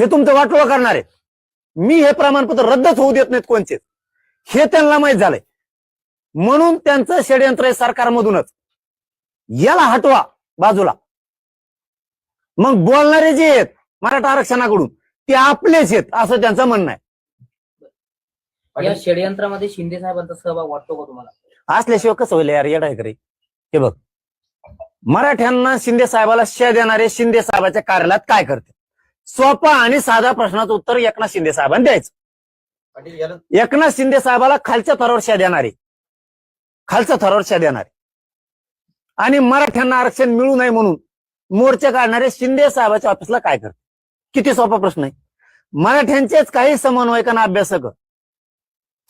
हे तुमचं वाटोळं करणार आहे. मी हे प्रमाणपत्र रद्दच होऊ देत नाहीत कोणचे, हे त्यांना माहित झालंय. म्हणून त्यांचं षडयंत्र आहे सरकारमधूनच. याला हटवा बाजूला. मग बोलणारे जे आहेत मराठा आरक्षणाकडून ते आपलेच आहेत असं त्यांचं म्हणणं आहे. या षडयंत्रामध्ये शिंदे साहेबांचा सहभाग वाटतो का तुम्हाला? असल्याशिवाय कसं होईल यार, येडा आहे का रे? हे बघ, मराठ्यांना शिंदे साहेबाला शिव्या देणारे शिंदे साहेबाच्या कार्यालयात काय करते? सोपा आणि साधा प्रश्नाचं उत्तर एकनाथ शिंदे साहेबांनी द्यायचं. एकनाथ शिंदे साहेबाला खालच्या थरावर शिव्या देणारे, खालच्या थरावर शिव्या देणारे आणि मराठ्यांना आरक्षण मिळू नये म्हणून मोर्चे काढणारे शिंदे साहेबाच्या ऑफिसला काय करते? किती सोपा प्रश्न आहे. मराठ्यांचेच काही समन्वयक आणि अभ्यासक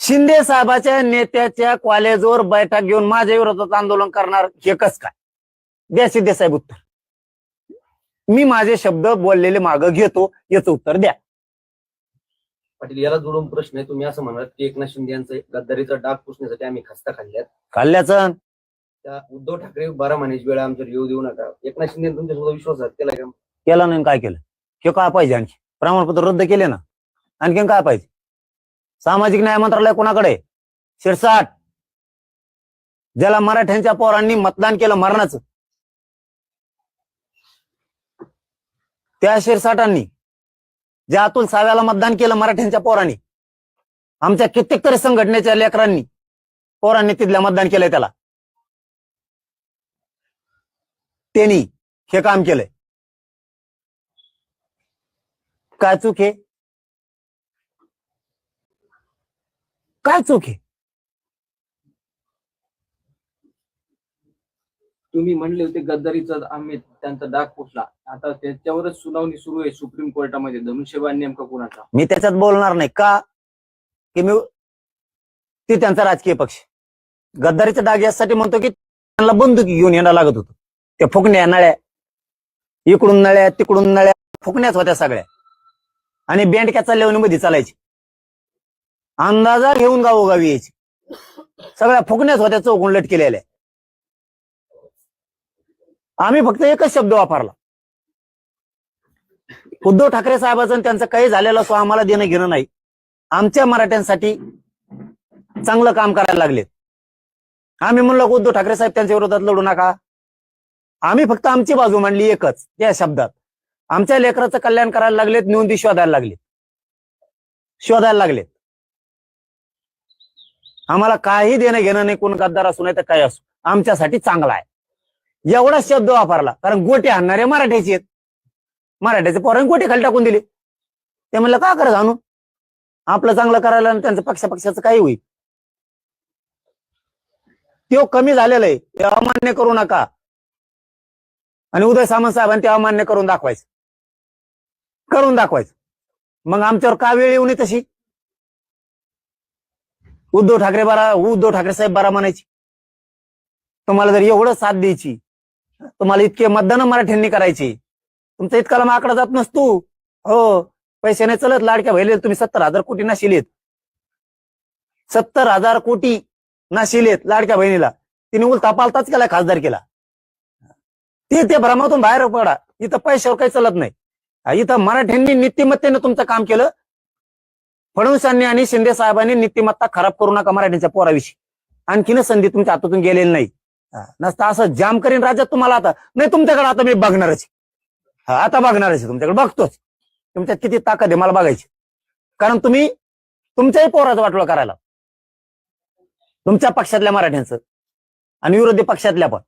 शिंदे साहेबाच्या नेत्याच्या कॉलेजवर बैठक घेऊन माझ्या विरोधात आंदोलन करणार, हे कस काय? द्या शिंदे साहेब उत्तर. मी माझे शब्द बोललेले मागं घेतो, याचं उत्तर द्या. पाटील, याला जोडून प्रश्न आहे. तुम्ही असं म्हणाल की एकनाथ शिंदे यांचं गद्दारीचा डाग पुसण्यासाठी आम्ही खस्ता खाल्ल्याचं त्या उद्धव ठाकरे 12 महिन्याची वेळा आमच्यावर येऊ देऊ नका. एकनाथ शिंदे तुमच्यासोबत विश्वासघात केला का? केला नाही. काय केलं? हे काय पाहिजे? आणखी प्रमाणपत्र रद्द केले ना, आणखीन काय पाहिजे? सामाजिक न्याय मंत्रालय कोणाकडे? शिरसाट, ज्याला मराठ्यांच्या पोरांनी मतदान केलं मरणाचं, त्या शिरसाटांनी ज्या अतुल साव्याला मतदान केलं मराठ्यांच्या पोरांनी, आमच्या कित्येक तरी संघटनेच्या लेकरांनी पोरांनी तिथल्या मतदान केलंय, त्याला त्यांनी हे काम केलंय. काय चूक आहे? काय चूक आहे? तुम्ही म्हणले होते गद्दारीचा आम्ही त्यांचा डाग पुसला, आता त्याच्यावरच सुनावणी सुरू आहे सुप्रीम कोर्टामध्ये. धनुष्यबाण नेमका कोणाचा? मी त्याच्यात बोलणार नाही का? की मी ते त्यांचा राजकीय पक्ष. गद्दारीचा डाग यासाठी म्हणतो की त्यांना बंदुकी घेऊन येणं लागत होतं. त्या फुकण्या नळ्या, इकडून नळ्या तिकडून नळ्या फुकण्याच होत्या सगळ्या, आणि बँडक्या चालल्यामध्ये चालायची, अंदाजा घेऊन गावोगावी यायची, सगळ्या फुकण्याच होत्या चौकून लटकेलेल्या. आम्ही फक्त एकच शब्द वापरला, उद्धव ठाकरे साहेबांचं त्यांचं काही झालेलं असो आम्हाला देणं घेणं नाही. आमच्या मराठ्यांसाठी चांगलं काम करायला लागलेत. आम्ही म्हणलो उद्धव ठाकरे साहेब त्यांच्या विरोधात लढू नका. आम्ही फक्त आमची बाजू मांडली एकच, त्या शब्दात. आमच्या लेकराचं कल्याण करायला लागलेत, नोंदी शोधायला लागलेत. आम्हाला काही देणं घेणं नाही, कोण गद्दार असू नाही तर काय असू, आमच्यासाठी चांगला आहे एवढा शब्द वापरला. कारण गोटे आणणारे मराठ्याचे आहेत, मराठ्याचे पोरांनी गोटे खाली टाकून दिले. ते म्हणलं का करत आणू, आपलं चांगलं करायला आणि त्यांचं पक्षाचं काही होईल. तो कमी झालेला आहे, ते अमान्य करू नका. आणि उदय सामंत साहेबांनी ते अमान्य करून दाखवायचं. मग आमच्यावर का वेळ येऊ नये तशी? उद्धव ठाकरे साहेब बरा म्हणायची. तुम्हाला जर एवढं साथ द्यायची, तुम्हाला इतके मतदान मराठ्यांनी करायची, तुमचा इतका लांब आकडा जात नसतो. हो, पैसे नाही चलत. लाडक्या बहिणीला तुम्ही 70,000 कोटी नाशिलेत, 70,000 कोटी नाशिलेत लाडक्या बहिणीला. तिने उलटा पालताच केला, खासदार केला. ते भ्रमातून बाहेर पडा. इथं पैशावर काही चलत नाही. इथं मराठ्यांनी नीतिमत्तेनं तुमचं काम केलं. फडणवीसांनी आणि शिंदे साहेबांनी नीतिमत्ता खराब करू नका मराठ्यांच्या पोराविषयी. आणखीन संधी तुमच्या हातातून गेलेली नाही. नसता असं जाम करीन राज्यात तुम्हाला. आता नाही, तुमच्याकडे आता मी बघणारच. आता बघणारच, तुमच्याकडे बघतोच. तुमच्यात किती ताकद आहे मला बघायची. कारण तुम्ही तुमच्याही पोराचं वाटोळं करायला, तुमच्या पक्षातल्या मराठ्यांचं आणि विरोधी पक्षातल्या पण.